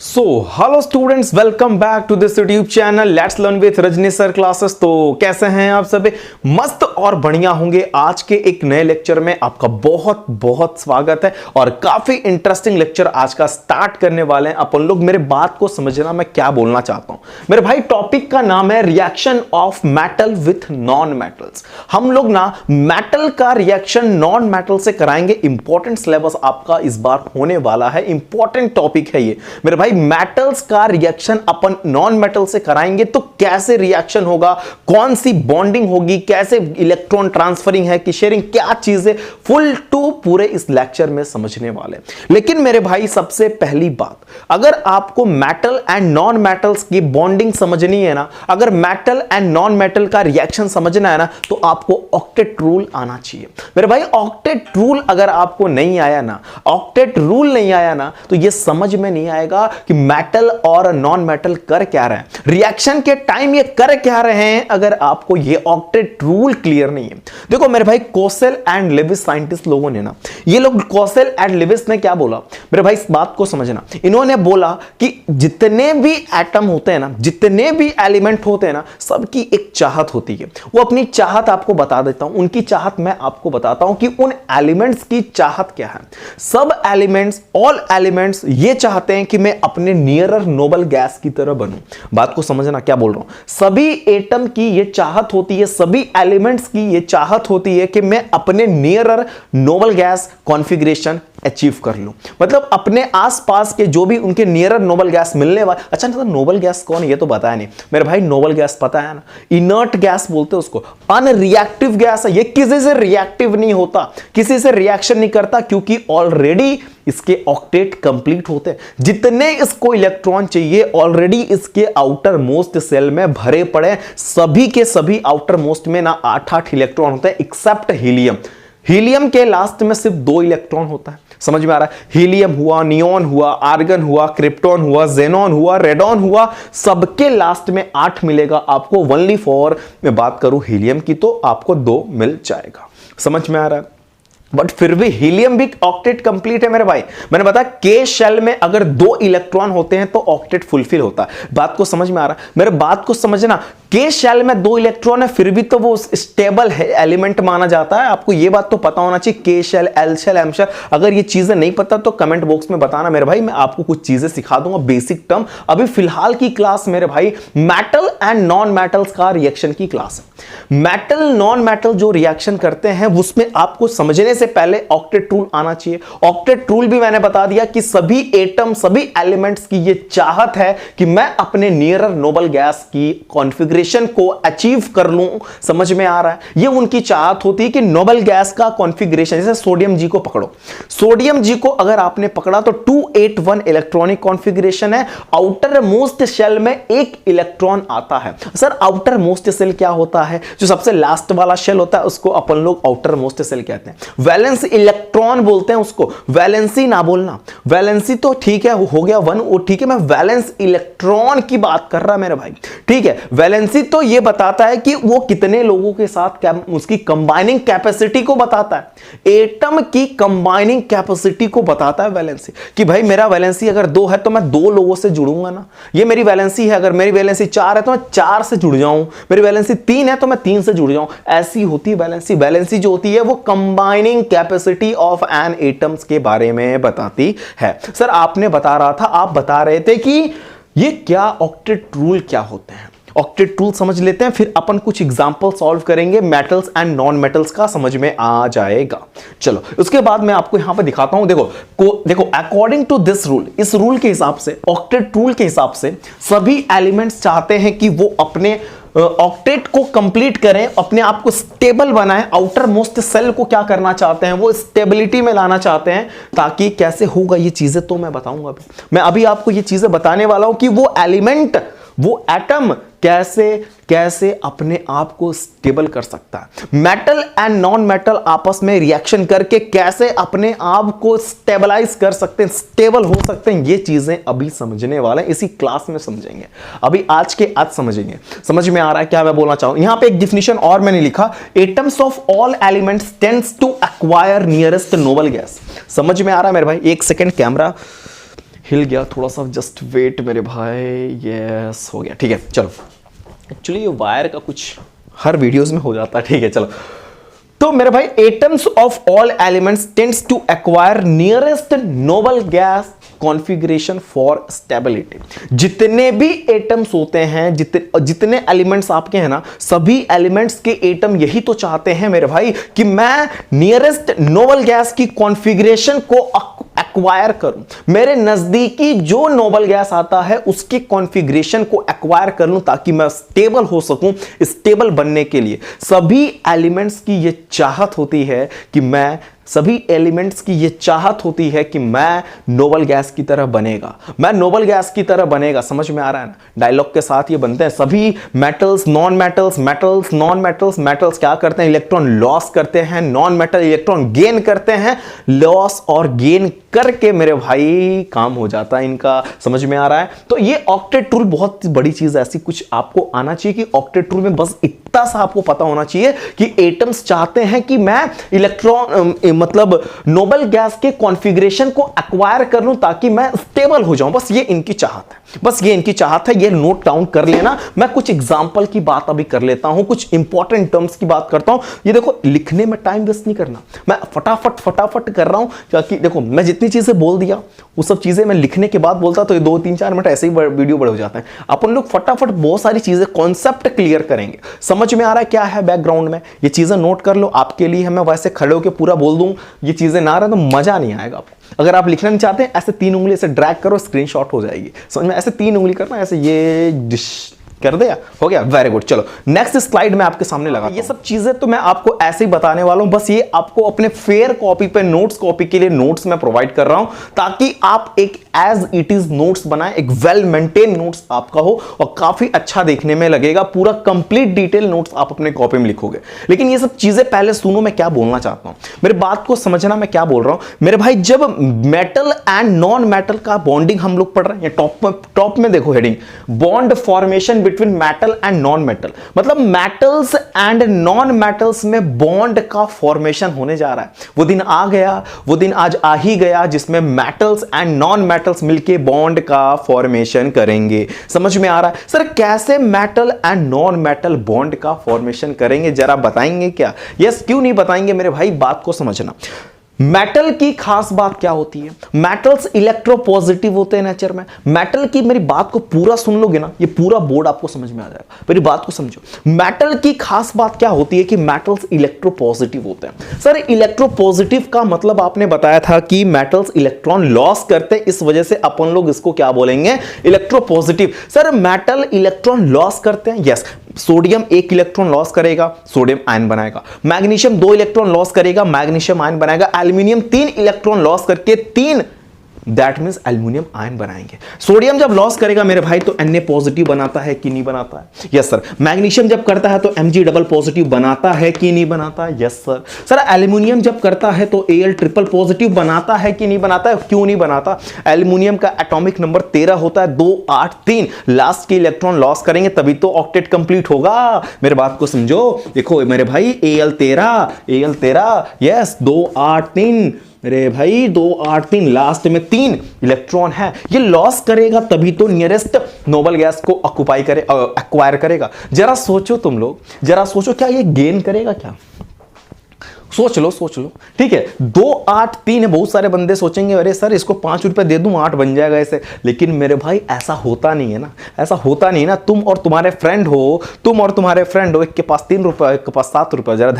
So hello students, welcome back to this YouTube channel let's learn with Rajni sir classes. तो कैसे हैं आप सभी? मस्त और बढ़िया होंगे। आज के एक नए लेक्चर में आपका बहुत बहुत स्वागत है और काफी इंटरेस्टिंग लेक्चर आज का स्टार्ट करने वाले हैं अपन लोग। मेरे बात को समझना, मैं क्या बोलना चाहता हूं मेरे भाई। टॉपिक का नाम है reaction of metal with non metals. हम लोग ना मेटल का रिएक्शन नॉन मेटल से कराएंगे। इंपॉर्टेंट सिलेबस आपका इस बार होने वाला है, इंपॉर्टेंट टॉपिक है ये मेरे भाई। मेटल्स का रिएक्शन अपन नॉन मेटल से कराएंगे तो कैसे रिएक्शन होगा, कौन सी बॉन्डिंग होगी, कैसे इलेक्ट्रॉन ट्रांसफरिंग है कि शेयरिंग, क्या चीजें फुल टू पूरे इस लेक्चर में समझने वाले। लेकिन मेरे भाई सबसे पहली बात, अगर आपको मेटल एंड नॉन मेटल्स की बॉन्डिंग समझनी है ना, अगर मेटल एंड नॉन मेटल का रिएक्शन समझना है ना, तो आपको ऑक्टेट रूल आना चाहिए मेरे भाई। ऑक्टेट रूल अगर आपको नहीं आया ना, ऑक्टेट रूल नहीं आया ना, तो यह समझ में नहीं आएगा कि मेटल और नॉन मेटल कर क्या रहे हैं, रिएक्शन के टाइम ये कर क्या रहे हैं, अगर आपको ये ऑक्टेट रूल क्लियर नहीं है। देखो मेरे भाई, कोसेल एंड लेविस साइंटिस्ट लोगों ने ना, ये लोग कोसेल एंड लेविस ने क्या बोला मेरे भाई, इस बात को समझना। इन्होंने बोला कि जितने भी एटम होते हैं ना, जितने भी एलिमेंट होते हैं ना, सबकी एक चाहत होती है। वो अपनी चाहत आपको बता देता हूं, उनकी चाहत मैं आपको बताता हूं कि उन एलिमेंट्स की चाहत क्या है। सब एलिमेंट्स, ऑल एलिमेंट्स ये चाहते हैं कि मैं अपने नियरर नोबल गैस की तरह बनूं। बात को समझना क्या बोल रहा हूं। सभी एटम की ये चाहत होती है, सभी एलिमेंट्स की ये चाहत होती है कि मैं अपने nearer Nobel gas configuration achieve कर लूं। मतलब अपने आसपास के जो भी उनके नियरर नोबल गैस मिलने वाले। अच्छा, तो नोबल गैस कौन है ये तो बताया नहीं मेरे भाई। नोबल गैस पता है ना, इनर्ट गैस बोलते हैं उसको, अनरिएक्टिव गैस है। ये किसी से रिएक्टिव नहीं होता, किसी से रिएक्शन नहीं करता, क्योंकि ऑलरेडी इसके ऑक्टेट कंप्लीट होते हैं। जितने इसको इलेक्ट्रॉन चाहिए ऑलरेडी इसके आउटर मोस्ट सेल में भरे पड़े। सभी के सभी आउटर मोस्ट में ना 8-8 इलेक्ट्रॉन होते हैं, एक्सेप्ट हीलियम। हीलियम के लास्ट में सिर्फ 2 इलेक्ट्रॉन होता है। समझ में आ रहा है? हीलियम हुआ, नियोन हुआ, आर्गन हुआ, क्रिप्टॉन हुआ, जेनॉन हुआ, रेडॉन हुआ, सबके लास्ट में 8 मिलेगा आपको। ओनली फॉर मैं बात करूं हीलियम की तो आपको 2 मिल जाएगा। समझ में आ रहा है? बट फिर भी हीलियम भी ऑक्टेट कंप्लीट है मेरे भाई। मैंने बताया के शेल में अगर 2 इलेक्ट्रॉन होते हैं तो ऑक्टेट फुलफिल होता है। बात को समझ में आ रहा है? मेरे बात को समझना, के शेल में 2 इलेक्ट्रॉन है फिर भी तो वो स्टेबल है एलिमेंट माना जाता है। आपको ये बात तो पता होना चाहिए। K shell, L shell, M shell, अगर ये चीजें नहीं पता तो कमेंट बॉक्स में बताना मेरे भाई, मैं आपको कुछ चीजें सिखा दूंगा, बेसिक टर्म। अभी फिलहाल की क्लास मेरे भाई मेटल एंड नॉन मेटल्स का रिएक्शन की क्लास है। मेटल नॉन मेटल जो रिएक्शन करते हैं उसमें आपको समझने से पहले ऑक्टेट रूल आना चाहिए। ऑक्टेट रूल भी मैंने बता दिया कि सभी एटम, सभी एलिमेंट्स की ये चाहत है कि मैं अपने नियरर नोबल गैस की कॉन्फ़िगरेशन को अचीव कर लूं। समझ में आ रहा है? ये उनकी चाहत होती है कि नोबल गैस का कॉन्फ़िगरेशन, जैसे सोडियम जी को पकड़ो, सोडियम जी को अगर आपने पकड़ा तो 281 इलेक्ट्रॉनिक कॉन्फ़िगरेशन है। आउटर मोस्ट शेल में 1 इलेक्ट्रॉन आता है। सर आउटर मोस्ट सेल क्या होता है? जो सबसे लास्ट वाला शेल होता है उसको अपन लोग आउटर मोस्ट सेल कहते हैं। वैलेंस इलेक्ट्रॉन बोलते हैं उसको, वैलेंसी ना बोलना। वैलेंसी तो ठीक है, हो गया 1, वो ठीक है। मैं वैलेंस इलेक्ट्रॉन की बात कर रहा मेरे भाई, ठीक है। वैलेंसी तो ये बताता है कि वो कितने लोगों के साथ उसकी कंबाइनिंग कैपेसिटी को बताता है। एटम की कंबाइनिंग कैपेसिटी को बताता है वैलेंसी, कि भाई मेरा वैलेंसी अगर 2 है तो मैं 2 लोगों से जुड़ूंगा ना। ये मेरी वैलेंसी है। अगर मेरी वैलेंसी 4 है तो मैं 4 से जुड़ जाऊं। मेरी वैलेंसी 3 है तो मैं 3 से जुड़ जाऊं। ऐसी होती है वैलेंसी। वैलेंसी जो होती है वो combining capacity of an atoms के बारे में बताती है। सर आपने बता रहा था, आप बता रहे थे कि ये क्या ऑक्टेट रूल क्या होते हैं। ऑक्टेट रूल समझ लेते हैं, फिर अपन कुछ एग्जांपल सॉल्व करेंगे। मेटल्स एंड नॉन मेटल्स का समझ में आ जाएगा। चलो उसके बाद मैं आपको यहां पर दिखाता हूं। देखो अकॉर्डिंग टू दिस रूल, इस रूल के हिसाब से, ऑक्टेट रूल के हिसाब से सभी एलिमेंट्स चाहते हैं कि वो अपने ऑक्टेट को कंप्लीट करें, अपने आप को स्टेबल बनाएं। आउटर मोस्ट सेल को क्या करना चाहते हैं? वो स्टेबिलिटी में लाना चाहते हैं। ताकि कैसे होगा ये चीजें तो मैं बताऊंगा अभी। मैं अभी आपको ये चीजें बताने वाला हूं कि वो एलिमेंट, वो एटम कैसे कैसे अपने आप को स्टेबल कर सकता है। मेटल एंड नॉन मेटल आपस में रिएक्शन करके कैसे अपने आप को स्टेबलाइज कर सकते हैं, स्टेबल हो सकते हैं, ये चीजें अभी समझने वाले हैं, इसी क्लास में समझेंगे। अभी आज के आज समझेंगे। समझ में आ रहा है क्या मैं बोलना चाहूं? यहां पे एक डिफिनेशन और मैंने लिखा, atoms of all elements tends to acquire nearest noble gas. समझ में आ रहा है मेरे भाई? एक सेकेंड, कैमरा हिल गया थोड़ा सा, जस्ट वेट मेरे भाई, यस हो गया, ठीक है चलो। एक्चुअली ये वायर का कुछ हर वीडियोस में हो जाता है, ठीक है चलो। तो मेरे भाई atoms of all elements tends to acquire nearest noble gas configuration for stability. जितने भी एटम्स होते हैं, जितने एलिमेंट्स आपके हैं ना, सभी एलिमेंट्स के एटम यही तो चाहते हैं मेरे भाई कि मैं नियरेस्ट नोबल गैस की कॉन्फ़िगरेशन को एक्वायर करूं, मेरे नजदीकी जो नोबल गैस आता है उसकी कॉन्फ़िगरेशन को एक्वायर कर लूं ताकि मैं स्टेबल हो सकूं। स्टेबल बनने के लिए सभी एलिमेंट्स की ये चाहत होती है कि मैं सभी एलिमेंट्स की ये चाहत होती है कि मैं नोबल गैस की तरह बनेगा, मैं नोबल गैस की तरह बनेगा। समझ में आ रहा है ना, डायलॉग के साथ ये बनते हैं। सभी metals, non metals, metals, non metals, metals क्या करते हैं, इलेक्ट्रॉन लॉस करते हैं, नॉन मेटल इलेक्ट्रॉन गेन करते हैं। लॉस और गेन करके मेरे भाई काम हो जाता है इनका। समझ में आ रहा है? तो ये ऑक्टेट रूल बहुत बड़ी चीज है, ऐसी कुछ आपको आना चाहिए कि ऑक्टेट रूल में बस इतना सा आपको पता होना चाहिए कि एटम्स चाहते हैं कि मैं इलेक्ट्रॉन मतलब नोबल गैस के कॉन्फ़िगरेशन को एक्वायर कर लूं ताकि मैं स्टेबल हो जाऊं। बस ये इनकी चाहत है, बस ये इनकी चाहत है। ये नोट डाउन कर लेना। मैं कुछ एग्जांपल की बात अभी कर लेता हूं, कुछ इंपॉर्टेंट टर्म्स की बात करता हूं। ये देखो, लिखने में टाइम वेस्ट नहीं करना, मैं फटाफट कर रहा हूं क्योंकि देखो मैं जितनी चीजें बोल दिया वो सब चीजें मैं लिखने के बाद बोलता तो ये 2-3-4 मिनट ऐसे ही वीडियो बड़े हो जाते हैं। अपन लोग फटाफट बहुत सारी चीजें, कॉन्सेप्ट क्लियर करेंगे। समझ में आ रहा है क्या है बैकग्राउंड में, ये चीजें नोट कर लो। आपके लिए मैं वैसे खड़े होकर पूरा बोल दूं, ये चीजें ना रहे तो मजा नहीं आएगा आपको। अगर आप लिखना नहीं चाहते हैं, ऐसे 3 उंगली से ड्रैग करो, स्क्रीनशॉट हो जाएगी। समझ में? ऐसे 3 उंगली करना, ऐसे ये डिश कर दिया, हो गया, वेरी गुड। चलो नेक्स्ट स्लाइड में आपके सामने लगा। ये सब चीजें तो मैं आपको ऐसे ही बताने वाला हूं, बस ये आपको अपने फेयर कॉपी पे, नोट्स कॉपी के लिए नोट्स मैं प्रोवाइड कर रहा हूं ताकि आप एक एज इट इज नोट्स बनाएं, एक वेल मेंटेन नोट्स आपका हो और काफी अच्छा देखने में लगेगा। पूरा कंप्लीट डिटेल नोट्स आप अपने कॉपी में लिखोगे। लेकिन ये सब चीजें पहले सुनो, मैं क्या बोलना चाहता हूं, मेरे बात को समझना मैं क्या बोल रहा हूं। मेरे भाई जब मेटल एंड नॉन मेटल का बॉन्डिंग हम लोग पढ़ रहे हैं, टॉप में देखो heading, bond formation between metal and non metal, मतलब मेटल्स एंड नॉन मेटल्स में बॉन्ड का फॉर्मेशन होने जा रहा है। वो दिन आ गया, वो दिन आज आ ही गया जिसमें मेटल्स एंड नॉन मेटल्स मिलके बॉन्ड का फॉर्मेशन करेंगे। समझ में आ रहा है? सर कैसे metal and non metal bond का फॉर्मेशन करेंगे, जरा बताएंगे क्या? यस, क्यों नहीं बताएंगे मेरे भाई, बात को समझना। मेटल की खास बात क्या होती है, मेटल्स इलेक्ट्रोपॉजिटिव होते हैं नेचर में। मेटल की, मेरी बात को पूरा सुन लोगे ना, ये पूरा बोर्ड आपको समझ में आ जाएगा। मेरी बात को समझो, मेटल की खास बात क्या होती है कि मेटल्स इलेक्ट्रोपॉजिटिव होते हैं। सर इलेक्ट्रोपॉजिटिव का मतलब आपने बताया था कि मेटल्स इलेक्ट्रॉन लॉस करते हैं, इस वजह से अपन लोग इसको क्या बोलेंगे, electropositive. Sir metal electron loss करते हैं, यस। सोडियम 1 इलेक्ट्रॉन लॉस करेगा, सोडियम आयन बनाएगा। मैग्नीशियम 2 इलेक्ट्रॉन लॉस करेगा, मैग्नीशियम आयन बनाएगा। एल्यूमिनियम 3 इलेक्ट्रॉन लॉस करके 3 दैट मींस एल्यूमिनियम आयन बनाएंगे। सोडियम जब लॉस करेगा मेरे भाई तो Na पॉजिटिव बनाता है कि नहीं बनाता है? Yes sir. मैग्नीशियम जब करता है तो Mg डबल पॉजिटिव बनाता है कि नहीं बनाता है? Yes sir. सर एल्यूमिनियम जब करता है तो Al ट्रिपल पॉजिटिव बनाता है कि नहीं बनाता है? क्यों नहीं बनाता? एल्यूमिनियम का एटॉमिक नंबर 13 होता है, 2 8 3। लास्ट के इलेक्ट्रॉन लॉस करेंगे तभी तो ऑक्टेट कंप्लीट होगा। मेरे बात को समझो, देखो मेरे भाई Al 13 यस, 2 8 3 मेरे भाई, 2 8 3, लास्ट में 3 इलेक्ट्रॉन है। ये लॉस करेगा तभी तो नियरेस्ट नोबल गैस को ऑक्युपाई करे, एक्वायर करेगा। जरा सोचो तुम लोग, जरा सोचो, क्या ये गेन करेगा क्या? सोच लो ठीक है। 2 8 3 है। बहुत सारे बंदे सोचेंगे अरे सर इसको 5 रुपए दे दूं 8 बन जाएगा ऐसे, लेकिन मेरे भाई ऐसा होता नहीं है ना, ऐसा होता नहीं ना। तुम और तुम्हारे फ्रेंड हो, एक के पास 3 रुपए, एक के पास 7 रुपए। जरा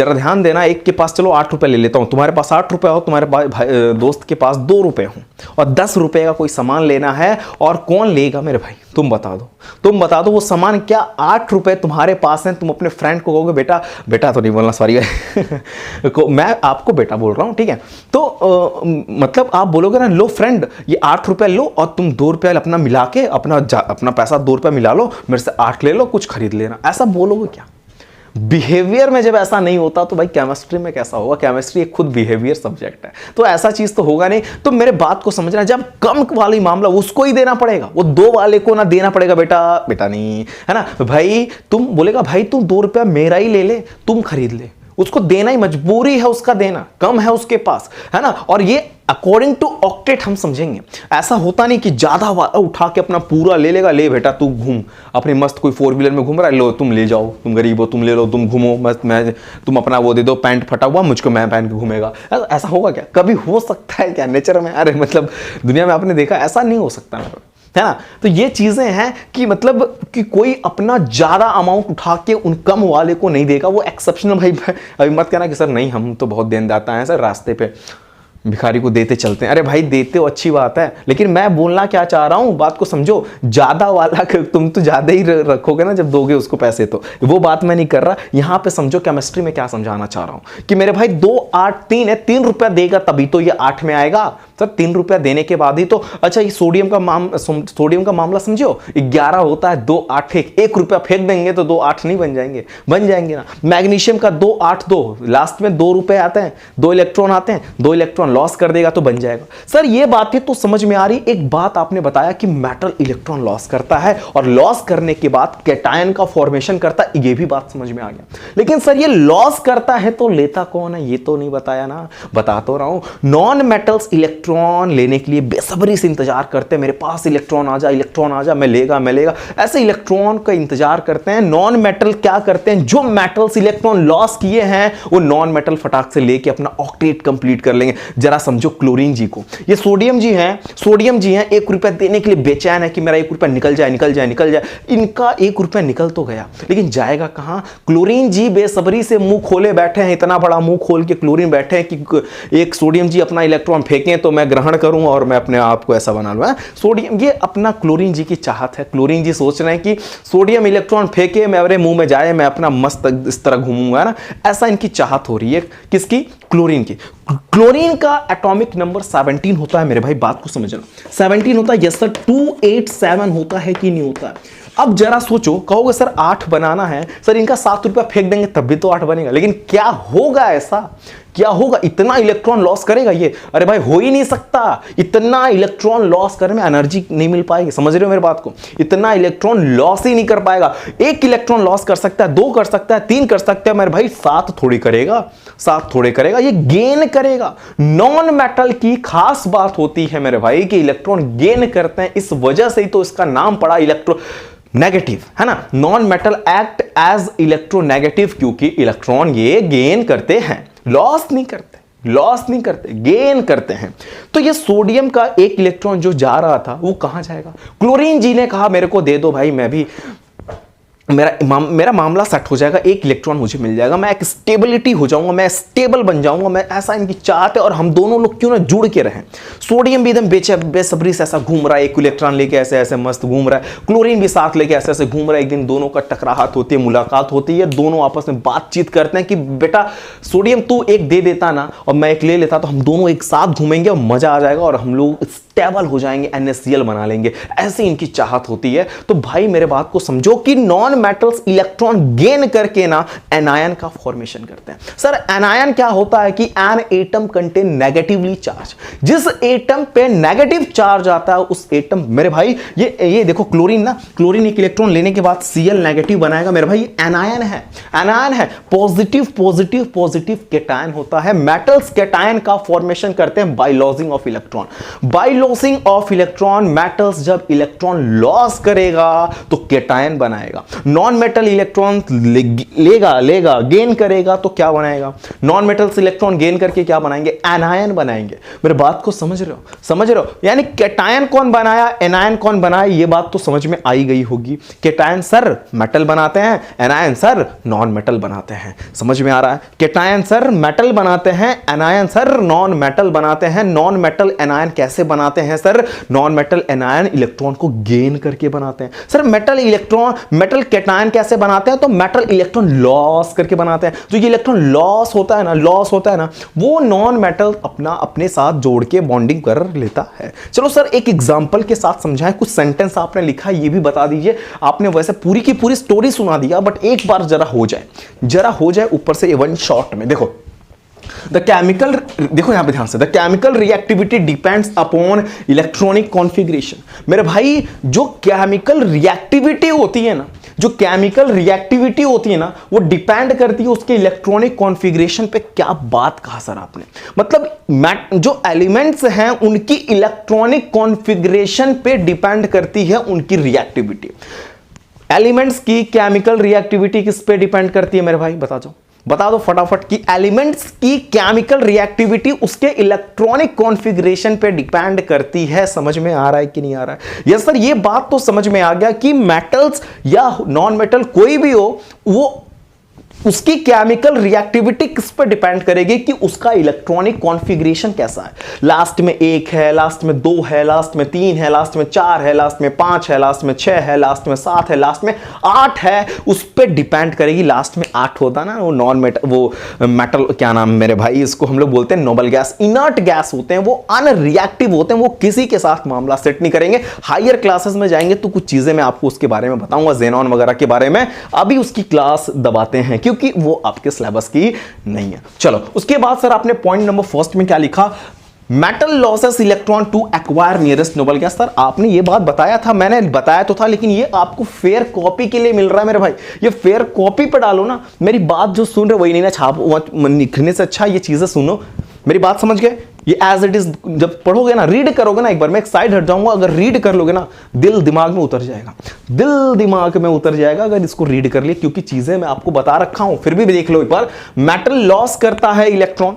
ध्यान देना, एक के पास चलो 8 रुपए ले लेता हूं, तुम्हारे पास 8 रुपए हो, तुम्हारे दोस्त के पास 2 रुपए हो और 10 रुपए का कोई सामान लेना है, और कौन लेगा मेरे भाई? तुम बता दो वो सामान क्या 8 रुपए तुम्हारे पास है। तुम अपने फ्रेंड को कहोगे बेटा तो नहीं बोलना, सॉरी मैं आपको बेटा बोल रहा हूं, ठीक है? तो मतलब आप बोलोगे ना, लो फ्रेंड ये 8 रुपए लो और तुम 2 रुपए अपना मिला के, अपना पैसा 2 रुपए मिला लो, मेरे से 8 ले लो, कुछ खरीद लेना, ऐसा बोलोगे क्या? बिहेवियर में जब ऐसा नहीं होता तो भाई केमिस्ट्री में कैसा होगा? केमिस्ट्री एक खुद बिहेवियर सब्जेक्ट है, तो ऐसा चीज तो होगा नहीं। तो मेरे बात को समझना, जब कम वाली मामला उसको ही देना पड़ेगा, वो 2 वाले को ना देना पड़ेगा। बेटा नहीं है ना भाई, तुम बोलेगा भाई तू 2 रुपया मेरा ही ले ले, तुम खरीद ले, उसको देना ही मजबूरी है, उसका देना कम है उसके पास, है ना। और ये अकॉर्डिंग टू ऑक्टेट हम समझेंगे। ऐसा होता नहीं कि ज्यादा उठा के अपना पूरा ले लेगा, ले बेटा तू घूम अपने मस्त, कोई 4 व्हीलर में घूम रहा है, लो तुम ले जाओ, तुम गरीब हो तुम ले लो, तुम घूमो मस्त, मैं तुम अपना वो दे दो, पैंट फटा हुआ मुझको, मैं पहन के घूमेगा। ऐसा होगा क्या? कभी हो सकता है क्या नेचर में? अरे मतलब दुनिया में आपने देखा, ऐसा नहीं हो सकता है ना। तो ये चीजें हैं कि मतलब कि कोई अपना ज्यादा अमाउंट उठा के उन कम वाले को नहीं देगा, वो एक्सेप्शनल। भाई अभी मत कहना कि सर नहीं हम तो बहुत देनदाता हैं सर, रास्ते पे भिखारी को देते चलते हैं। अरे भाई देते हो अच्छी बात है, लेकिन मैं बोलना क्या चाह रहा हूं, बात को समझो। ज्यादा वाला तुम तो ज्यादा ही रखोगे ना जब दोगे उसको पैसे, तो वो बात मैं नहीं कर रहा यहां पे। समझो केमिस्ट्री में क्या समझाना चाह रहा हूं कि मेरे भाई 2 8 3 है, 3 रुपया देगा तभी तो ये 8 में आएगा सर। 3 रुपया देने के बाद ही तो। अच्छा ये सोडियम का मामला समझो, 11 होता है, 2 8 1 रुपया फेंक देंगे तो 2 8 नहीं बन जाएंगे? बन जाएंगे ना। मैग्नीशियम का 2 8 2, लास्ट में 2 रुपए आते हैं, 2 इलेक्ट्रॉन आते हैं, 2 इलेक्ट्रॉन लॉस कर देगा तो बन जाएगा। सर ये बातें तो समझ में आ रही। एक बात आपने बताया कि मेटल इलेक्ट्रॉन लॉस करता है और लॉस करने के बाद कैटायन का फॉर्मेशन करता है, ये भी बात समझ में आ गया। लेकिन सर ये लॉस करता है तो लेता कौन है, ये तो नहीं बताया ना। बता तो रहा हूं, नॉन मेटल्स इलेक्ट्रॉन लेने के लिए बेसब्री से इंतजार करते हैं, मेरे पास इलेक्ट्रॉन आ जा, इलेक्ट्रॉन आ जा, मैं लेगा। ऐसे इलेक्ट्रॉन का इंतजार करते हैं। नॉन मेटल क्या करते हैं, जो मेटल्स इलेक्ट्रॉन लॉस किए हैं वो नॉन मेटल फटाक से लेके अपना ऑक्टेट कंप्लीट कर लेंगे। जरा समझो क्लोरीन जी को, ये सोडियम जी हैं 1 रुपया देने के लिए बेचैन है कि मेरा 1 रुपया निकल जाए। इनका 1 रुपया निकल तो गया, लेकिन जाएगा कहां? क्लोरीन जी बेसब्री से मुंह खोले बैठे हैं, इतना बड़ा मुंह खोल के क्लोरीन बैठे हैं कि एक सोडियम जी अपना इलेक्ट्रॉन फेंकें तो मैं ग्रहण करूं और मैं अपने आप को ऐसा बना लूं। सोडियम, ये अपना क्लोरीन जी की चाहत है। क्लोरीन जी सोच रहे हैं कि सोडियम इलेक्ट्रॉन फेंके मेरे मुंह में जाए, मैं अपना मस्त इस तरह घूमूंगा ना, ऐसा इनकी चाहत हो रही है। किसकी? क्लोरीन की। क्लोरीन का एटॉमिक नंबर 17 होता है मेरे भाई, बात को समझना। 17 होता है, यस सर। 287 होता है कि नहीं होता है? अब जरा सोचो, कहोगे सर 8 बनाना है सर, इनका 7 रुपया फेंक देंगे तब भी तो 8 बनेगा। लेकिन क्या होगा ऐसा? क्या होगा? इतना इलेक्ट्रॉन लॉस करेगा ये? अरे भाई हो ही नहीं सकता। इतना इलेक्ट्रॉन लॉस करने में एनर्जी नहीं मिल पाएगी, समझ रहे हो मेरी बात को? इतना इलेक्ट्रॉन लॉस ही नहीं कर पाएगा। 1 इलेक्ट्रॉन लॉस कर सकता है, 2 कर सकता है, 3 कर सकता है, मेरे भाई 7 थोड़ी करेगा, ये गेन करेगा। नॉन मेटल की खास बात होती है मेरे भाई कि इलेक्ट्रॉन गेन करते हैं, इस वजह से ही तो इसका नाम पड़ा इलेक्ट्रो नेगेटिव, है ना। Non metal act as electronegative, क्योंकि इलेक्ट्रॉन ये गेन करते हैं, लॉस नहीं करते, गेन करते हैं। तो ये सोडियम का 1 इलेक्ट्रॉन जो जा रहा था वो कहां जाएगा? क्लोरीन जी ने कहा मेरे को दे दो भाई, मैं भी मेरा मामला सेट हो जाएगा, 1 इलेक्ट्रॉन मुझे मिल जाएगा, मैं एक स्टेबिलिटी हो जाऊंगा, मैं स्टेबल बन जाऊंगा, मैं ऐसा इनकी चाहत है। और हम दोनों लोग क्यों ना जुड़ के रहें। सोडियम भी एकदम बेसब्री से ऐसा घूम रहा है, 1 इलेक्ट्रॉन लेके ऐसे मस्त घूम रहा है, क्लोरीन भी साथ लेके ऐसे घूम रहा है। एक दिन दोनों का टकराहट होती है, मुलाकात होती है, दोनों आपस में बातचीत करते हैं कि बेटा सोडियम तू 1 दे देता ना और मैं 1 ले लेता तो हम दोनों एक साथ घूमेंगे और मजा आ जाएगा और हम लोग स्टेबल हो जाएंगे, NaCl बना लेंगे। ऐसी इनकी चाहत होती है। तो भाई मेरे बात को समझो कि नॉन मेटल्स इलेक्ट्रॉन गेन करके ना एनायन का फॉर्मेशन करते हैं। सर एनायन क्या होता है कि N atom contain negatively charge, जिस एटम पे नेगेटिव चार्ज आता है उस एटम, मेरे भाई ये देखो क्लोरीन ना, क्लोरीन 1 इलेक्ट्रॉन लेने के बाद Cl नेगेटिव बनाएगा, मेरे भाई एनायन है। पॉजिटिव कैटायन होता है। मेटल्स कैटायन का फॉर्मेशन करते हैं by losing of electron. Metals जब इलेक्ट्रॉन लॉस करेगा तो कैटायन बनाएगा। नॉन मेटल इलेक्ट्रॉन लेगा गेन करेगा तो क्या बनाएगा? नॉन मेटल्स इलेक्ट्रॉन गेन करके क्या बनाएंगे? एनायन बनाएंगे। मेरे बात को समझ रहे हो? यानी कैटायन कौन बनाया, एनायन कौन बनाया, ये बात तो समझ में आई गई होगी। कैटायन सर मेटल बनाते हैं, एनायन सर नॉन मेटल बनाते हैं। समझ में आ रहा है? कैटायन सर मेटल बनाते हैं, एनायन सर नॉन मेटल बनाते हैं। नॉन मेटल एनायन कैसे बनाते हैं sir? Non metal anion electron को गेन करके बनाते हैं। सर मेटल कैटायन कैसे बनाते हैं? तो मेटल इलेक्ट्रॉन लॉस करके बनाते हैं। जो ये इलेक्ट्रॉन लॉस होता है ना, वो नॉन मेटल अपने साथ जोड़ के बॉन्डिंग कर लेता है। चलो सर एक एग्जांपल के साथ समझाएं, कुछ सेंटेंस आपने लिखा है ये भी बता दीजिए। आपने वैसे पूरी की पूरी स्टोरी सुना दिया, बट एक बार जरा हो जाए ऊपर से वन शॉट में। देखो देखो यहां पे ध्यान से, the chemical reactivity depends upon electronic configuration. मेरे भाई जो केमिकल रिएक्टिविटी होती है ना, जो केमिकल रिएक्टिविटी होती है ना, वो डिपेंड करती है उसके इलेक्ट्रॉनिक कॉन्फ़िगरेशन पे। क्या बात कहा सर आपने, मतलब जो एलिमेंट्स हैं उनकी इलेक्ट्रॉनिक कॉन्फ़िगरेशन पे डिपेंड करती है उनकी रिएक्टिविटी। एलिमेंट्स की केमिकल रिएक्टिविटी किस पे डिपेंड करती है मेरे भाई, बता दो फटाफट कि एलिमेंट्स की केमिकल रिएक्टिविटी उसके इलेक्ट्रॉनिक कॉन्फ़िगरेशन पे डिपेंड करती है। समझ में आ रहा है कि नहीं आ रहा है? यस सर, ये बात तो समझ में आ गया कि मेटल्स या नॉन मेटल कोई भी हो, वो उसकी केमिकल रिएक्टिविटी किस पर डिपेंड करेगी कि उसका इलेक्ट्रॉनिक कॉन्फ़िगरेशन कैसा है। लास्ट में 1 है, लास्ट में 2 है, लास्ट में 3 है, लास्ट में 4 है, लास्ट में 5 है, लास्ट में 6 है, लास्ट में 7 है, लास्ट में 8 है, उस पर डिपेंड करेगी। लास्ट में 8 होता ना, वो नॉन मेटल, वो मेटल क्या नाम मेरे भाई, इसको हम लोग बोलते हैं नोबल गैस, इनर्ट गैस होते हैं, वो अनरिएक्टिव होते हैं, वो किसी के साथ मामला सेट नहीं करेंगे। हायर क्लासेस में जाएंगे तो कुछ चीजें मैं आपको उसके बारे में बताऊंगा, ज़ेनॉन वगैरह के बारे में। अभी उसकी क्लास दबाते हैं क्योंकि वो आपके सिलेबस की नहीं है। चलो, उसके बाद सर आपने पॉइंट नंबर फर्स्ट में क्या लिखा, metal losses electron to acquire nearest noble gas. Sir आपने ये बात बताया था, मैंने बताया तो था, लेकिन ये आपको फेयर कॉपी के लिए मिल रहा है मेरे भाई। ये फेयर कॉपी पे डालो ना, मेरी बात जो सुन रहे वही नहीं ना छाप, लिखने से अच्छा ये चीजें सुनो, मेरी बात समझ गए। ये एज इट इज जब पढ़ोगे ना, रीड करोगे ना, एक बार मैं एक साइड हट जाऊंगा, अगर रीड कर लोगे ना, दिल दिमाग में उतर जाएगा, दिल दिमाग में उतर जाएगा अगर इसको रीड कर लिए, क्योंकि चीजें मैं आपको बता रखा हूं, फिर भी देख लो एक बार। मेटल लॉस करता है इलेक्ट्रॉन,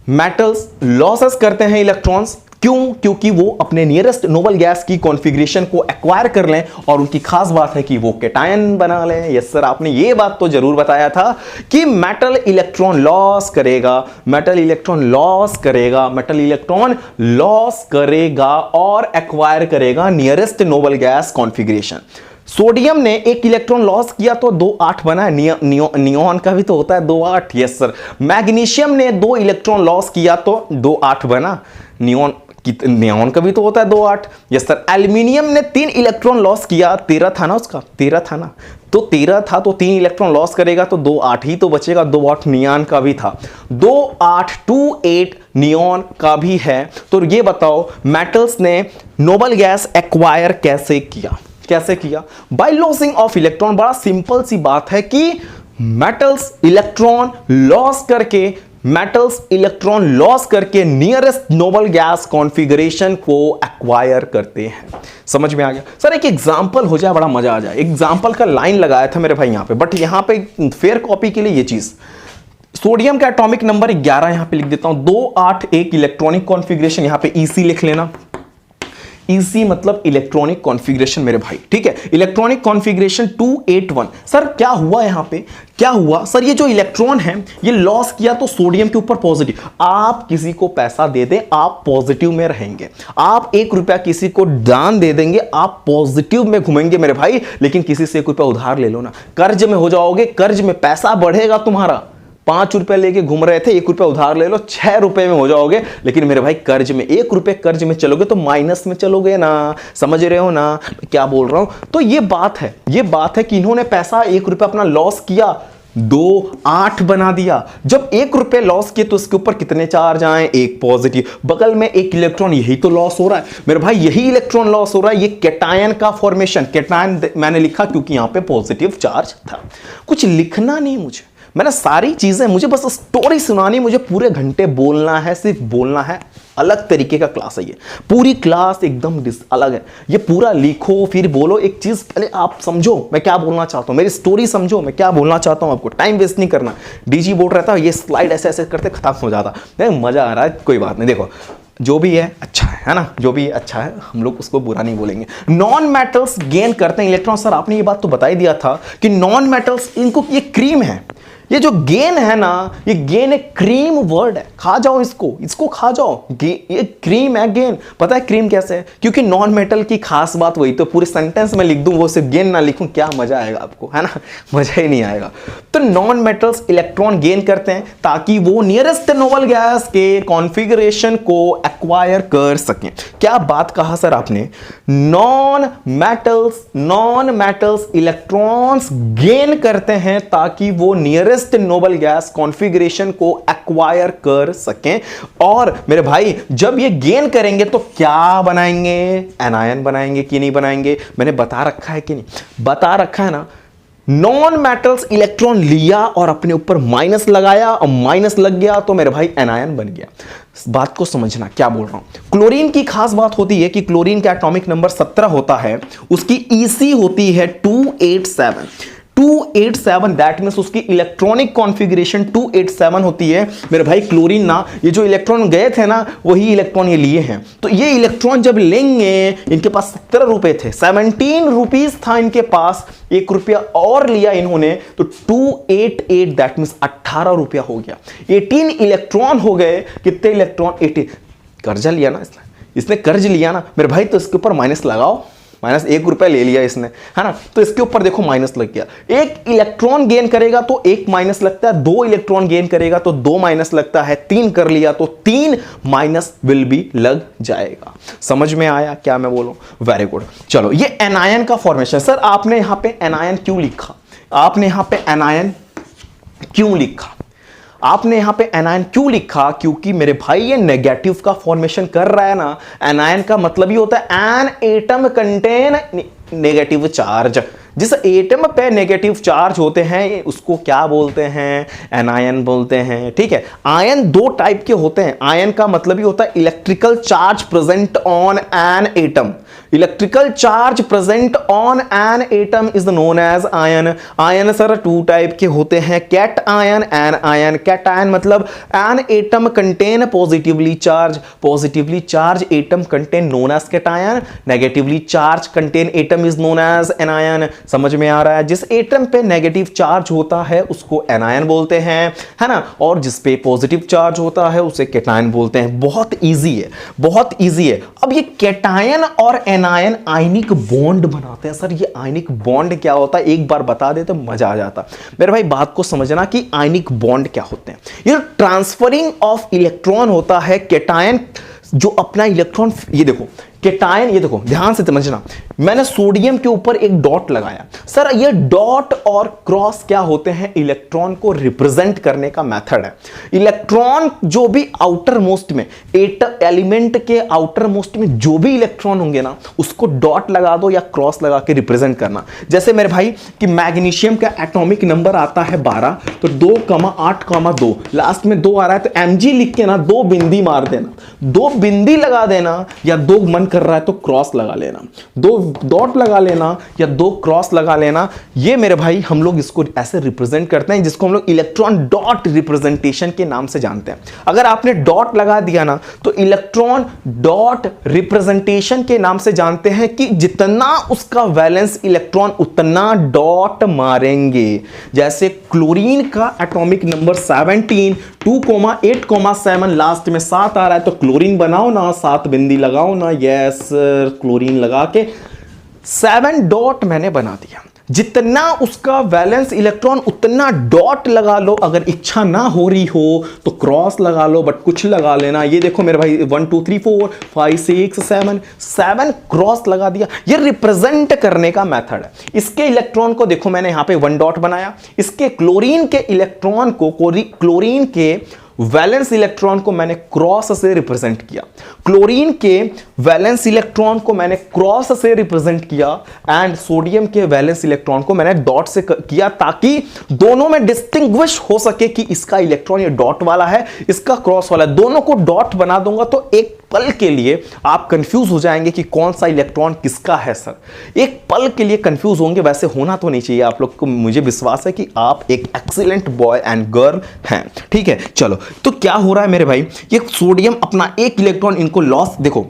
मेटल्स लॉसेस करते हैं इलेक्ट्रॉन्स, क्यों? क्योंकि वो अपने नियरेस्ट नोबल गैस की कॉन्फ़िगरेशन को एक्वायर कर लें, और उनकी खास बात है कि वो कैटायन बना लें। यस सर, आपने ये बात तो जरूर बताया था कि मेटल इलेक्ट्रॉन लॉस करेगा, मेटल इलेक्ट्रॉन लॉस करेगा, मेटल इलेक्ट्रॉन लॉस करेगा और एक्वायर करेगा nearest noble gas configuration. Sodium ने 1 इलेक्ट्रॉन लॉस किया तो 2 8 बना है, नियोन का भी तो होता है 2 8। यस सर, मैग्नीशियम ने 2 इलेक्ट्रॉन लॉस किया तो 2 8 बना, नियोन का भी तो होता है 2 8। यस सर, एल्यूमिनियम ने 3 इलेक्ट्रॉन लॉस किया, 13 था ना उसका, 13 था ना, तो 13 था तो 3 इलेक्ट्रॉन लॉस करेगा तो 2 8 ही तो बचेगा, 2 8 नियॉन का भी था, 2 8 2 8 नियॉन का भी है। तो ये बताओ मेटल्स ने नोबल गैस एक्वायर कैसे किया, कैसे किया? By losing of electron. बड़ा सिंपल सी बात है कि मेटल्स इलेक्ट्रॉन लॉस करके, मेटल्स इलेक्ट्रॉन लॉस करके नियरेस्ट नोबल गैस कॉन्फ़िगरेशन को एक्वायर करते हैं। समझ में आ गया सर? एक एग्जांपल हो जाए, बड़ा मजा आ जाए। एग्जांपल का लाइन लगाया था मेरे भाई यहां पे, बट यहां पे फेयर कॉपी के लिए ये चीज, सोडियम का एटॉमिक नंबर 11 यहां पे लिख देता हूं, 2 8 1 इलेक्ट्रॉनिक कॉन्फ़िगरेशन, यहां पे ईसी लिख लेना। ईसी मतलब इलेक्ट्रॉनिक कॉन्फ़िगरेशन मेरे भाई, ठीक है। Electronic configuration 281। सर क्या हुआ यहां पे, क्या हुआ सर? ये जो इलेक्ट्रॉन है ये लॉस किया तो सोडियम के ऊपर पॉजिटिव। आप किसी को पैसा दे दें, आप पॉजिटिव में रहेंगे। आप 1 रुपया किसी को दान दे देंगे, आप पॉजिटिव में घूमेंगे मेरे भाई। लेकिन किसी से 1 रुपया उधार ले लो ना, कर्ज में हो जाओगे, कर्ज में पैसा बढ़ेगा तुम्हारा। 5 रुपए लेके घूम रहे थे, 1 रुपया उधार ले लो, 6 रुपए में हो जाओगे। लेकिन मेरे भाई कर्ज में, 1 रुपए कर्ज में चलोगे तो माइनस में चलोगे ना। समझ रहे हो ना क्या बोल रहा हूं? तो ये बात है, ये बात है कि इन्होंने पैसा 1 रुपया अपना लॉस किया, 2 8 बना दिया। जब 1 रुपए लॉस किए तो इसके ऊपर कितने चार्ज आए? 1 पॉजिटिव, बगल में 1 इलेक्ट्रॉन, यही तो लॉस हो रहा है मेरे भाई, यही इलेक्ट्रॉन लॉस हो रहा है। ये कैटायन का फॉर्मेशन, कैटायन मैंने लिखा क्योंकि यहां पे पॉजिटिव चार्ज था। कुछ लिखना नहीं मुझे, मैंने सारी चीजें, मुझे बस स्टोरी सुनानी, मुझे पूरे घंटे बोलना है, सिर्फ बोलना है। अलग तरीके का क्लास है ये, पूरी क्लास एकदम अलग है। ये पूरा लिखो फिर बोलो। एक चीज पहले आप समझो मैं क्या बोलना चाहता हूं, मेरी स्टोरी समझो मैं क्या बोलना चाहता हूं। आपको टाइम वेस्ट नहीं करना। डीजी बोर्ड रहता है, ये स्लाइड ऐसे ऐसे करते खत्म हो जाता है। मजा आ रहा है, कोई बात नहीं। देखो जो भी है अच्छा है ना, जो भी अच्छा है हम लोग उसको बुरा नहीं बोलेंगे। नॉन मेटल्स गेन करते हैं इलेक्ट्रॉन। सर आपने ये बात तो बता ही दिया था कि नॉन मेटल्स, इनको ये क्रीम है, ये जो गेन है ना, ये गेन एक क्रीम वर्ड है, खा जाओ इसको, इसको खा जाओ। ये क्रीम है, गेन। पता है क्रीम कैसे है? क्योंकि नॉन मेटल की खास बात वही, तो पूरे सेंटेंस में लिख दूं, वो सिर्फ गेन ना लिखूं, क्या मजा आएगा आपको, है ना? मजा ही नहीं आएगा। तो नॉन मेटल्स इलेक्ट्रॉन गेन करते हैं ताकि वो नियरेस्ट नोबल गैस के कॉन्फ़िगरेशन को एक्वायर कर सकें। क्या बात कहा सर आपने? नॉन मेटल्स इलेक्ट्रॉन्स गेन करते हैं ताकि वो nearest highest Nobel gas configuration को एक्वायर कर सकें। और मेरे भाई जब ये गेन करेंगे तो क्या बनाएंगे, एनायन बनाएंगे कि नहीं बनाएंगे। मैंने बता रखा है कि नहीं, बता रखा है ना। नॉन मेटल्स इलेक्ट्रॉन लिया और अपने ऊपर माइनस लगाया और माइनस लग गया तो मेरे भाई एनायन बन गया। इस बात को समझना क्या बोल रहा हूं। क्लोरीन की खास बात होती है कि क्लोरीन का एटॉमिक नंबर 17 होता है, उसकी ईसी होती है 287 दैट मींस उसकी इलेक्ट्रॉनिक कॉन्फ़िगरेशन 287 होती है। मेरे भाई क्लोरीन ना, ये जो इलेक्ट्रॉन गए थे ना वही इलेक्ट्रॉन ये लिए हैं। तो ये इलेक्ट्रॉन जब लेंगे, इनके पास 17 रुपए थे, 17 रुपीज था इनके पास, 1 रुपया और लिया इन्होंने तो 288 दैट मींस 18 रुपया हो गया। 18 इलेक्ट्रॉन हो गए। कितने इलेक्ट्रॉन? 18। कर्जा लिया ना इसने कर्ज लिया ना मेरे भाई, तो इसके ऊपर माइनस लगाओ, माइनस 1 रुपया ले लिया इसने, है ना, तो इसके ऊपर देखो माइनस लग गया। 1 इलेक्ट्रॉन गेन करेगा तो 1 माइनस लगता है, 2 इलेक्ट्रॉन गेन करेगा तो 2 माइनस लगता है, 3 कर लिया तो 3 माइनस विल भी लग जाएगा। समझ में आया क्या मैं बोलूं? Very good. चलो ये एनायन का फॉर्मेशन। सर आपने यहां पे एनायन क्यों लिखा? आपने यहां पे एनायन क्यों लिखा? आपने यहां पे एनायन क्यों लिखा? क्योंकि मेरे भाई ये नेगेटिव का फॉर्मेशन कर रहा है ना। एनायन का मतलब ही होता है N atom contain negative charge. जिस एटम पे नेगेटिव चार्ज होते हैं उसको क्या बोलते हैं? एनायन बोलते हैं। ठीक है, आयन 2 टाइप के होते हैं। आयन का मतलब ही होता है electrical charge present on an atom. Electrical charge present on an atom is known as ion. Ion sir 2 type के होते हैं, cation, anion. Cation मतलब an atom contain positively charge atom contain known as cation. Negatively charge contain atom is known as anion. समझ में आ रहा है? जिस atom पे नेगेटिव चार्ज होता है उसको एनायन बोलते हैं, है ना, और जिस पे पॉजिटिव चार्ज होता है उसे कैटायन बोलते हैं। बहुत इजी है, बहुत इजी है। अब ये कैटायन और एनायन आयनिक बॉन्ड बनाते हैं। सर ये आयनिक बॉन्ड क्या होता है? एक बार बता दे तो मजा आ जाता। मेरे भाई बात को समझना कि आयनिक बॉन्ड क्या होते हैं। ये ट्रांसफरिंग ऑफ इलेक्ट्रॉन होता है। कैटायन जो अपना इलेक्ट्रॉन, ये देखो कैटायन, ये देखो ध्यान से समझना, मैंने सोडियम के ऊपर एक डॉट लगाया। सर ये डॉट और क्रॉस क्या होते हैं? इलेक्ट्रॉन को रिप्रेजेंट करने का मेथड है। इलेक्ट्रॉन जो भी आउटर मोस्ट में, एलिमेंट के आउटर मोस्ट में जो भी इलेक्ट्रॉन होंगे ना उसको डॉट लगा दो या क्रॉस लगा के रिप्रेजेंट करना। जैसे मेरे भाई कि मैग्नीशियम का एटॉमिक नंबर आता है 12, तो 2,8,2 लास्ट में 2 आ रहा है तो Mg लिख के ना 2 बिंदी मार देना, 2 बिंदी लगा देना, या 2 मन कर रहा है तो क्रॉस लगा लेना, 2 डॉट लगा लेना या 2 क्रॉस लगा लेना। ये मेरे भाई हम लोग इसको ऐसे रिप्रेजेंट करते हैं जिसको हम लोग इलेक्ट्रॉन डॉट रिप्रेजेंटेशन के नाम से जानते हैं। अगर आपने डॉट लगा दिया ना तो इलेक्ट्रॉन डॉट रिप्रेजेंटेशन के नाम से जानते हैं कि जितना उसका वैलेंस इलेक्ट्रॉन उतना डॉट मारेंगे। जैसे क्लोरीन का एटॉमिक नंबर 17, 2,8,7 लास्ट में 7 आ रहा है तो क्लोरीन बनाओ ना, 7 बिंदी लगाओ ना। यस क्लोरीन लगा के 7 डॉट मैंने बना दिया। जितना उसका वैलेंस इलेक्ट्रॉन उतना डॉट लगा लो। अगर इच्छा ना हो रही हो तो क्रॉस लगा लो, बट कुछ लगा लेना। ये देखो मेरे भाई 1 2 3 4 5 6 7 क्रॉस लगा दिया। ये रिप्रेजेंट करने का मेथड है। इसके इलेक्ट्रॉन को देखो मैंने यहां पे 1 डॉट बनाया। इसके क्लोरीन के इलेक्ट्रॉन को, क्लोरीन के वैलेंस इलेक्ट्रॉन को मैंने क्रॉस से रिप्रेजेंट किया। क्लोरीन के वैलेंस इलेक्ट्रॉन को मैंने क्रॉस से रिप्रेजेंट किया एंड सोडियम के वैलेंस इलेक्ट्रॉन को मैंने डॉट से किया, ताकि दोनों में डिस्टिंग्विश हो सके कि इसका इलेक्ट्रॉन ये डॉट वाला है, इसका क्रॉस वाला है। दोनों को डॉट बना दूंगा तो एक पल के लिए आप कंफ्यूज हो जाएंगे कि कौन सा इलेक्ट्रॉन किसका है। सर एक पल के लिए कंफ्यूज होंगे, वैसे होना तो नहीं चाहिए आप लोग को। मुझे विश्वास है कि आप एक एक्सीलेंट बॉय एंड गर्ल हैं। ठीक है, चलो तो क्या हो रहा है मेरे भाई, ये सोडियम अपना एक इलेक्ट्रॉन इनको लॉस, देखो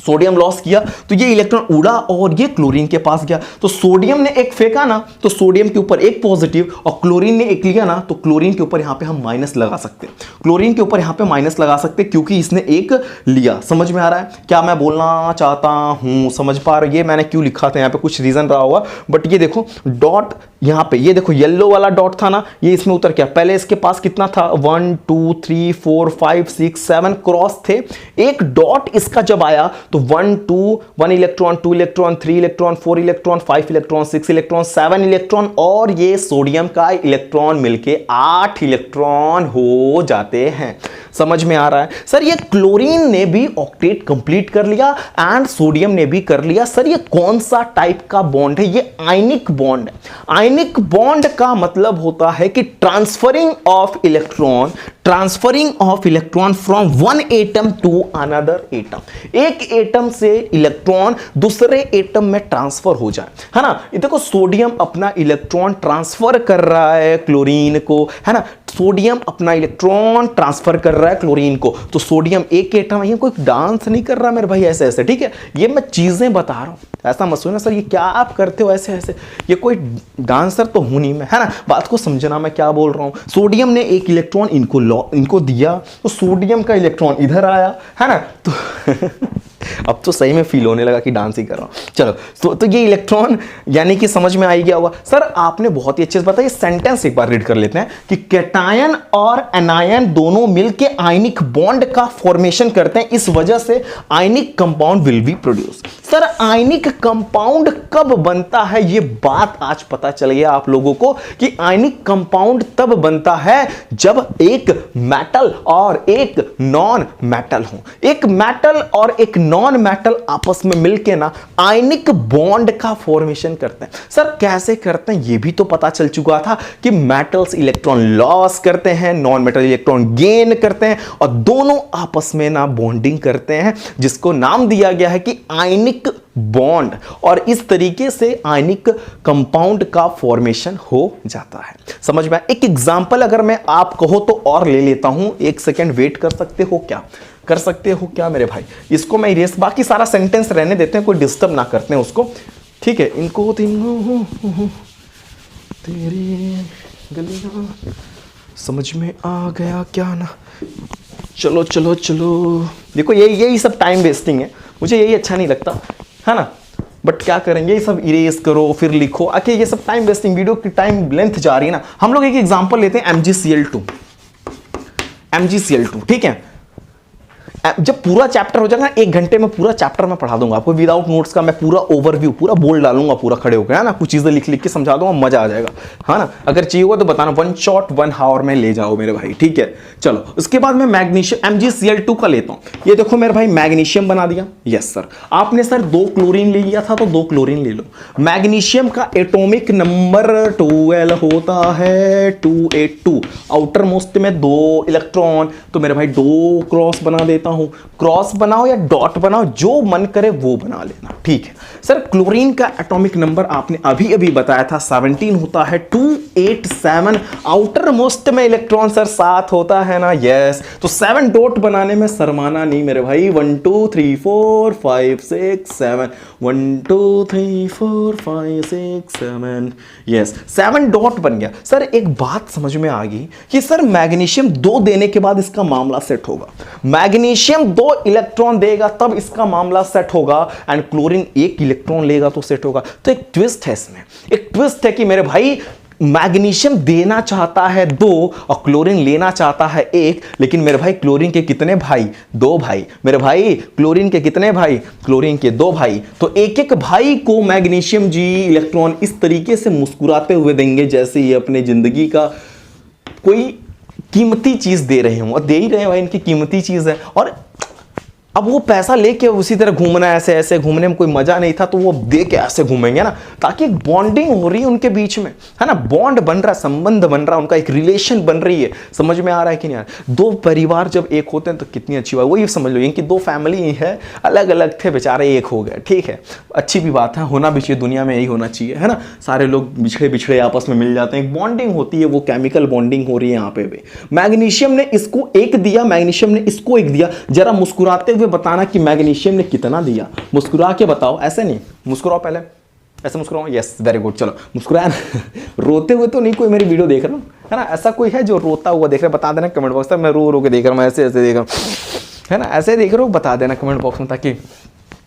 सोडियम लॉस किया तो ये इलेक्ट्रॉन उड़ा और ये क्लोरीन के पास गया। तो सोडियम ने एक फेंका ना तो सोडियम के ऊपर एक पॉजिटिव, और क्लोरीन ने एक लिया ना तो क्लोरीन के ऊपर यहां पे हम माइनस लगा सकते हैं। क्लोरीन के ऊपर यहां पे माइनस लगा सकते हैं क्योंकि इसने एक लिया। समझ में आ रहा है क्या मैं बोलना चाहता हूं? समझ पा रहे? ये मैंने क्यों लिखा था, यहां पे कुछ रीजन रहा होगा, बट ये देखो डॉट यहां पे ये देखो येलो वाला डॉट था ना, ये इसमें उतर गया। पहले इसके पास कितना था, 1 2 3 4 5 6 7 क्रॉस थे। एक डॉट इसका जब आया तो 1 2 1 electron, 2 electron, 3 electron, 4 electron, 5 electron, 6 electron, 7 electron, और ये सोडियम का इलेक्ट्रॉन मिलके 8 इलेक्ट्रॉन हो जाते हैं। समझ में आ रहा है सर? ये क्लोरीन ने भी ऑक्टेट कंप्लीट कर लिया एंड सोडियम ने भी कर लिया। सर ये कौन सा टाइप का बॉन्ड है? ये आयनिक बॉन्ड है। आयनिक बॉन्ड का मतलब होता है कि transferring of electron from one atom to another atom. एक एटम से इलेक्ट्रॉन दूसरे एटम में ट्रांसफर हो जाए, है ना। ये देखो सोडियम अपना इलेक्ट्रॉन ट्रांसफर कर रहा है क्लोरीन को, है ना। सोडियम अपना इलेक्ट्रॉन ट्रांसफर कर रहा है क्लोरीन को। तो सोडियम एक एटम है, कोई डांस नहीं कर रहा मेरे भाई ऐसे ऐसे, ठीक है। ये मैं चीजें बता रहा हूं, ऐसा मत सोचना सर ये क्या आप करते हो ऐसे ऐसे, ये कोई डांसर तो हूं नहीं मैं, है ना। बात को समझना मैं क्या बोल रहा हूं। सोडियम ने एक इलेक्ट्रॉन इनको दिया, तो सोडियम का इलेक्ट्रॉन इधर आया, है ना। तो अब तो सही में फील होने लगा कि डांस ही कर रहा हूं। चलो तो ये इलेक्ट्रॉन यानी कि समझ में आ गया होगा। सर आपने बहुत ही अच्छे से बताया, ये सेंटेंस एक बार रीड कर लेते हैं कि कैटायन और एनायन दोनों मिलके आयनिक बॉन्ड का फॉर्मेशन करते हैं, इस वजह से ionic compound will be produce. Sir ionic compound कब बनता है? ये बात आज पता चल गया आप लोगों को कि आयनिक कंपाउंड तब बनता है जब एक मेटल और एक नॉन मेटल हो। एक मेटल और एक नॉन मेटल आपस में मिलके ना आयनिक बॉन्ड का फॉर्मेशन करते हैं। सर कैसे करते हैं ये भी तो पता चल चुका था कि मेटल्स इलेक्ट्रॉन लॉस करते हैं, नॉन मेटल इलेक्ट्रॉन गेन करते हैं, और दोनों आपस में ना बॉन्डिंग करते हैं, जिसको नाम दिया गया है कि आयनिक बॉन्ड। और इस तरीके से आयनिक कंपाउंड का फॉर्मेशन हो जाता है। समझ में? एक एग्जांपल अगर मैं आप कहो तो और ले लेता हूं, एक सेकेंड वेट कर सकते हो क्या? कर सकते हो क्या मेरे भाई? इसको मैं इरेज, बाकी सारा सेंटेंस रहने देते हैं, कोई डिस्टर्ब ना करते हैं उसको, ठीक है। इनको तेरी गलियां समझ में आ गया क्या ना? चलो चलो चलो, देखो यही सब टाइम वेस्टिंग है, मुझे यही अच्छा नहीं लगता, है ना। बट क्या करेंगे, ये सब इरेज करो फिर लिखो, आके ये सब टाइम वेस्टिंग, वीडियो की टाइम लेंथ जा रही है ना। हम लोग एक एग्जांपल लेते हैं MgCl2, ठीक है। जब पूरा चैप्टर हो जाएगा ना, 1 घंटे में पूरा चैप्टर मैं पढ़ा दूंगा आपको विदाउट नोट्स का। मैं पूरा ओवरव्यू पूरा बोल डालूंगा पूरा खड़े होकर, है ना। कुछ चीजें लिख लिख के समझा दूंगा, मजा आ जाएगा, है ना। अगर चाहिए होगा तो बताना, 1 शॉट 1 हावर में ले जाओ मेरे भाई, ठीक है। चलो उसके बाद मैं मैग्नीशियम MgCl2 का लेता हूं। ये देखो मेरे भाई मैग्नीशियम बना दिया। यस सर, आपने सर 2 क्लोरीन ले लिया था तो 2 क्लोरीन ले लो। मैग्नीशियम का एटॉमिक नंबर 12 होता है, 282। आउटर मोस्ट में 2 इलेक्ट्रॉन, तो मेरे भाई 2 क्रॉस बना देता हूं। क्रॉस बनाओ या डॉट बनाओ, जो मन करे वो बना लेना, ठीक है। सर क्लोरीन का एटॉमिक नंबर आपने अभी अभी बताया था 17 होता है, 287। आउटर मोस्ट में इलेक्ट्रॉन सर 7 होता है ना। यस, तो 7 डॉट बनाने में शर्माना नहीं मेरे भाई। 1 2 3 4 5 6 7, 1 2 3 4 5 6 7, यस 7 डॉट बन गया। सर एक बात समझ में आ गई कि सर मैग्नीशियम 2 देने के बाद इसका मामला सेट होगा। मैग्नीशियम 2 इलेक्ट्रॉन देगा तब इसका मामला सेट होगा, एंड क्लोरीन 1 इलेक्ट्रॉन लेगा तो सेट होगा। तो एक ट्विस्ट है इसमें, एक ट्विस्ट है कि मेरे भाई मैग्नीशियम देना चाहता है 2 और क्लोरीन लेना चाहता है 1, लेकिन मेरे भाई क्लोरीन के कितने भाई? 2 भाई। मेरे भाई क्लोरीन के कितने भाई? क्लोरीन के 2 भाई। तो एक एक भाई को मैग्नीशियम जी इलेक्ट्रॉन इस तरीके से मुस्कुराते हुए देंगे जैसे ये अपने जिंदगी का कोई कीमती चीज दे रहे हो, और दे ही रहे हैं भाई, इनकी कीमती चीज है। और अब वो पैसा लेके उसी तरह घूमना, ऐसे ऐसे घूमने में कोई मजा नहीं था, तो वो दे के ऐसे घूमेंगे ना, ताकि एक बॉन्डिंग हो रही है उनके बीच में, है ना। बॉन्ड बन रहा है, संबंध बन रहा है, उनका एक रिलेशन बन रही है। समझ में आ रहा है कि नहीं यार? 2 परिवार जब एक होते हैं तो कितनी अच्छी बात। वही समझ लो इनकी 2 फैमिली है, अलग अलग थे बेचारे, एक हो गए, ठीक है। अच्छी भी बात है, होना भी चाहिए, दुनिया में यही होना चाहिए, है ना। सारे लोग बिछड़े बिछड़े आपस में मिल जाते हैं, एक बॉन्डिंग होती है, वो केमिकल बॉन्डिंग हो रही है यहाँ पे भी। मैग्नीशियम ने इसको 1 दिया, मैग्नीशियम ने इसको 1 दिया। जरा मुस्कुराते बताना कि मैग्नीशियम ने कितना दिया, मुस्कुरा के बताओ, ऐसे नहीं, मुस्कुराओ पहले, ऐसे मुस्कुराओ। यस वेरी गुड, चलो मुस्कुराया रोते हुए तो नहीं कोई मेरी वीडियो देख रहा हूं, है ना। ऐसा कोई है जो रोता हुआ देख रहा है? बता देना कमेंट बॉक्स में। मैं रो रो के देख रहा हूं, ऐसे ऐसे देख रहा हूं, है ना, ऐसे देख रहा हूं, बता देना कमेंट बॉक्स में, ताकि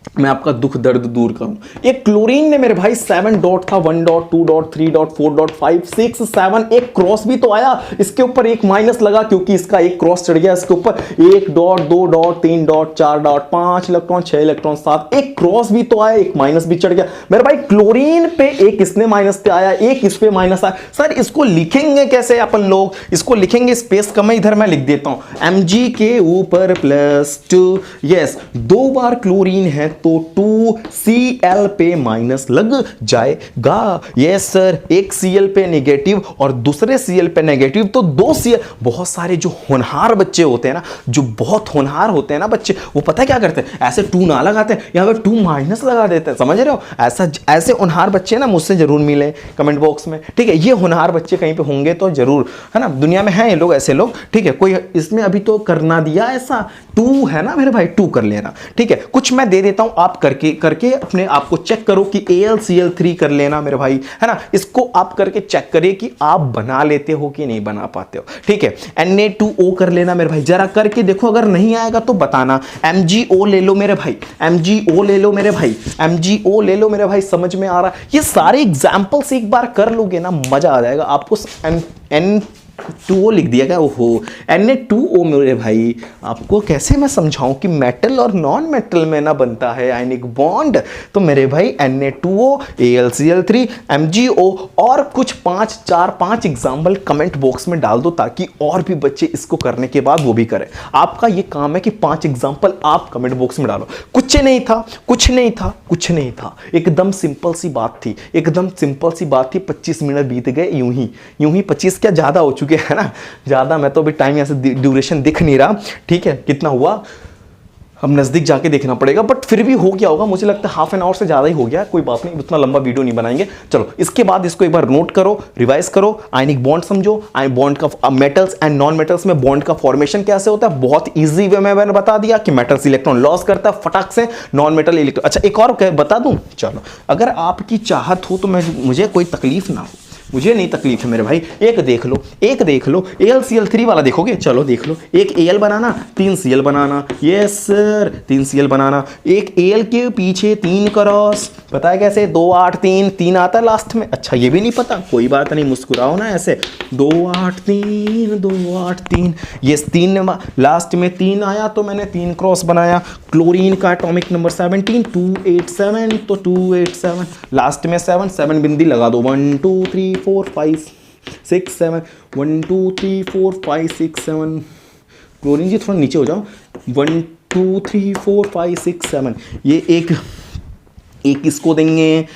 मैं आपका दुख दर्द दूर करूं। ये क्लोरीन ने मेरे भाई 7 डॉट था, 1 डॉट, 2 डॉट, 3 डॉट, 4 डॉट, 5, 6, 7, एक क्रॉस भी तो आया, इसके ऊपर एक माइनस लगा क्योंकि इसका एक क्रॉस चढ़ गया इसके ऊपर। 1 dot, 2 dot, 3 dot, 4 dot, 5 electron, 6 electron, 7, एक क्रॉस भी तो आया, एक माइनस भी चढ़ गया मेरे भाई। क्लोरीन पे एक इसने माइनस पे आया, एक इस पे माइनस आया। सर इसको लिखेंगे कैसे अपन लोग? इसको लिखेंगे स्पेस कम है, इधर मैं लिख देता हूं Mg के ऊपर +2। यस, 2 बार क्लोरीन है तो 2Cl पे माइनस लग जाएगा। यस सर, एक Cl पे नेगेटिव और दूसरे Cl पे नेगेटिव, तो 2 Cl। बहुत सारे जो होनहार बच्चे होते हैं ना, जो बहुत होनहार होते हैं ना बच्चे, वो पता है क्या करते हैं? ऐसे 2 ना लगाते हैं, यहां पे 2 माइनस लगा देते हैं। समझ रहे हो? ऐसे होनहार बच्चे ना मुझसे जरूर मिले कमेंट बॉक्स में, ठीक है? ये होनहार बच्चे कहीं पे होंगे तो जरूर, है ना, दुनिया में है ये लोग, ऐसे लोग, ठीक है? कोई इसमें अभी तो करना दिया ऐसा 2 है ना मेरे भाई, 2 कर लेना, ठीक है? कुछ मैं दे देता हूं, आप करके अपने आप को चेक करो कि AlCl3 कर लेना मेरे भाई, है ना? इसको आप करके चेक करिए कि आप बना लेते हो कि नहीं बना पाते हो, ठीक है? Na2O कर लेना मेरे भाई, जरा करके देखो, अगर नहीं आएगा तो बताना। MgO ले लो मेरे भाई, MgO ले लो मेरे भाई, MgO ले लो मेरे भाई। समझ में आ रहा? ये सारे एग्जाम्पल्स एक बार कर लोगे ना, मजा आ जाएगा आपको। N2O लिख दिया क्या? ओहो, Na2O मेरे भाई, आपको कैसे मैं समझाऊं कि मेटल और नॉन मेटल में ना बनता है आयनिक बॉन्ड। तो मेरे भाई Na2O, AlCl3, MgO और कुछ 5 एग्जाम्पल कमेंट बॉक्स में डाल दो, ताकि और भी बच्चे इसको करने के बाद वो भी करें। आपका ये काम है कि 5 एग्जाम्पल आप कमेंट बॉक्स में डालो। कुछ नहीं था, एकदम सिंपल सी बात थी, एकदम सिंपल सी बात थी। 25 मिनट बीत गए यूं ही 25 क्या ज़्यादा हो चुके हैं ना, ज़्यादा। मैं तो अभी टाइम यहाँ से ड्यूरेशन दिख नहीं रहा, ठीक है? कितना हुआ अब नज़दीक जाके देखना पड़ेगा, बट फिर भी हो गया होगा, मुझे लगता है हाफ एन आवर से ज़्यादा ही हो गया। कोई बात नहीं, उतना लंबा वीडियो नहीं बनाएंगे। चलो, इसके बाद इसको एक बार नोट करो, रिवाइज करो, आयनिक बॉन्ड समझो, बॉन्ड का मेटल्स एंड नॉन मेटल्स में बॉन्ड का फॉर्मेशन कैसे होता है। बहुत ईजी वे में मैंने बता दिया कि मेटल्स इलेक्ट्रॉन लॉस करता है फटाक से, नॉन मेटल इलेक्ट्रॉन। अच्छा, एक और बता दूं, चलो, अगर आपकी चाहत हो तो मुझे कोई तकलीफ ना हो, मुझे नहीं तकलीफ है मेरे भाई। एक देख लो, AlCl3 वाला देखोगे? चलो देख लो, एक Al बनाना, 3 Cl बनाना। यस सर, 3 Cl बनाना, एक Al के पीछे 3 क्रॉस। पता है कैसे? 2 8 3 आता है लास्ट में। अच्छा, ये भी नहीं पता? कोई बात नहीं, मुस्कुराओ ना ऐसे। 2 8 3। ये 3 लास्ट में 3 आया तो मैंने 3 क्रॉस बनाया। क्लोरीन का एटॉमिक नंबर 17, 287, तो 287 लास्ट में 7 बिंदी लगा दो। 1 2 3 4 5 6 7, 1 2 3 4 5 6 7। क्लोरीन जी थोड़ा नीचे हो जाओ। 1 2 3 4 5 6 7। ये एक इसको देंगे,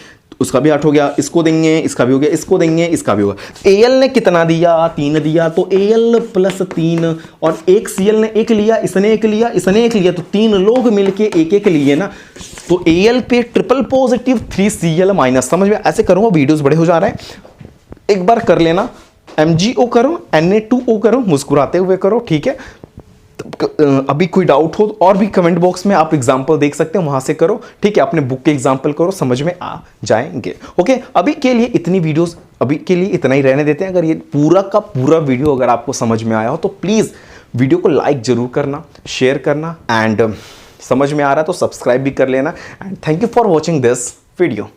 उसका भी 8 हो गया, इसको देंगे, इसका भी हो गया, इसको देंगे, इसका भी होगा। Al ने कितना दिया? 3 दिया, तो Al + 3, और एक Cl ने 1 लिया, इसने 1 लिया, इसने 1 लिया, तो 3 लोग मिलके 1 लिए ना। तो Al पे ट्रिपल पॉजिटिव, 3 Cl-। समझ में? ऐसे करूँगा, वीडियोस बड़े हो जा रहे हैं, एक बार कर लेना। MgO करो, Na2O करो, मुस्कुराते हुए करो, ठीक है? अभी कोई डाउट हो और भी कमेंट बॉक्स में आप एग्जाम्पल देख सकते हैं, वहां से करो, ठीक है? अपने बुक के एग्जाम्पल करो, समझ में आ जाएंगे। ओके, अभी के लिए इतनी वीडियोस, अभी के लिए इतना ही रहने देते हैं। अगर ये पूरा का पूरा वीडियो अगर आपको समझ में आया हो तो प्लीज वीडियो को लाइक जरूर करना, शेयर करना, एंड समझ में आ रहा है तो सब्सक्राइब भी कर लेना। And thank you for watching this video.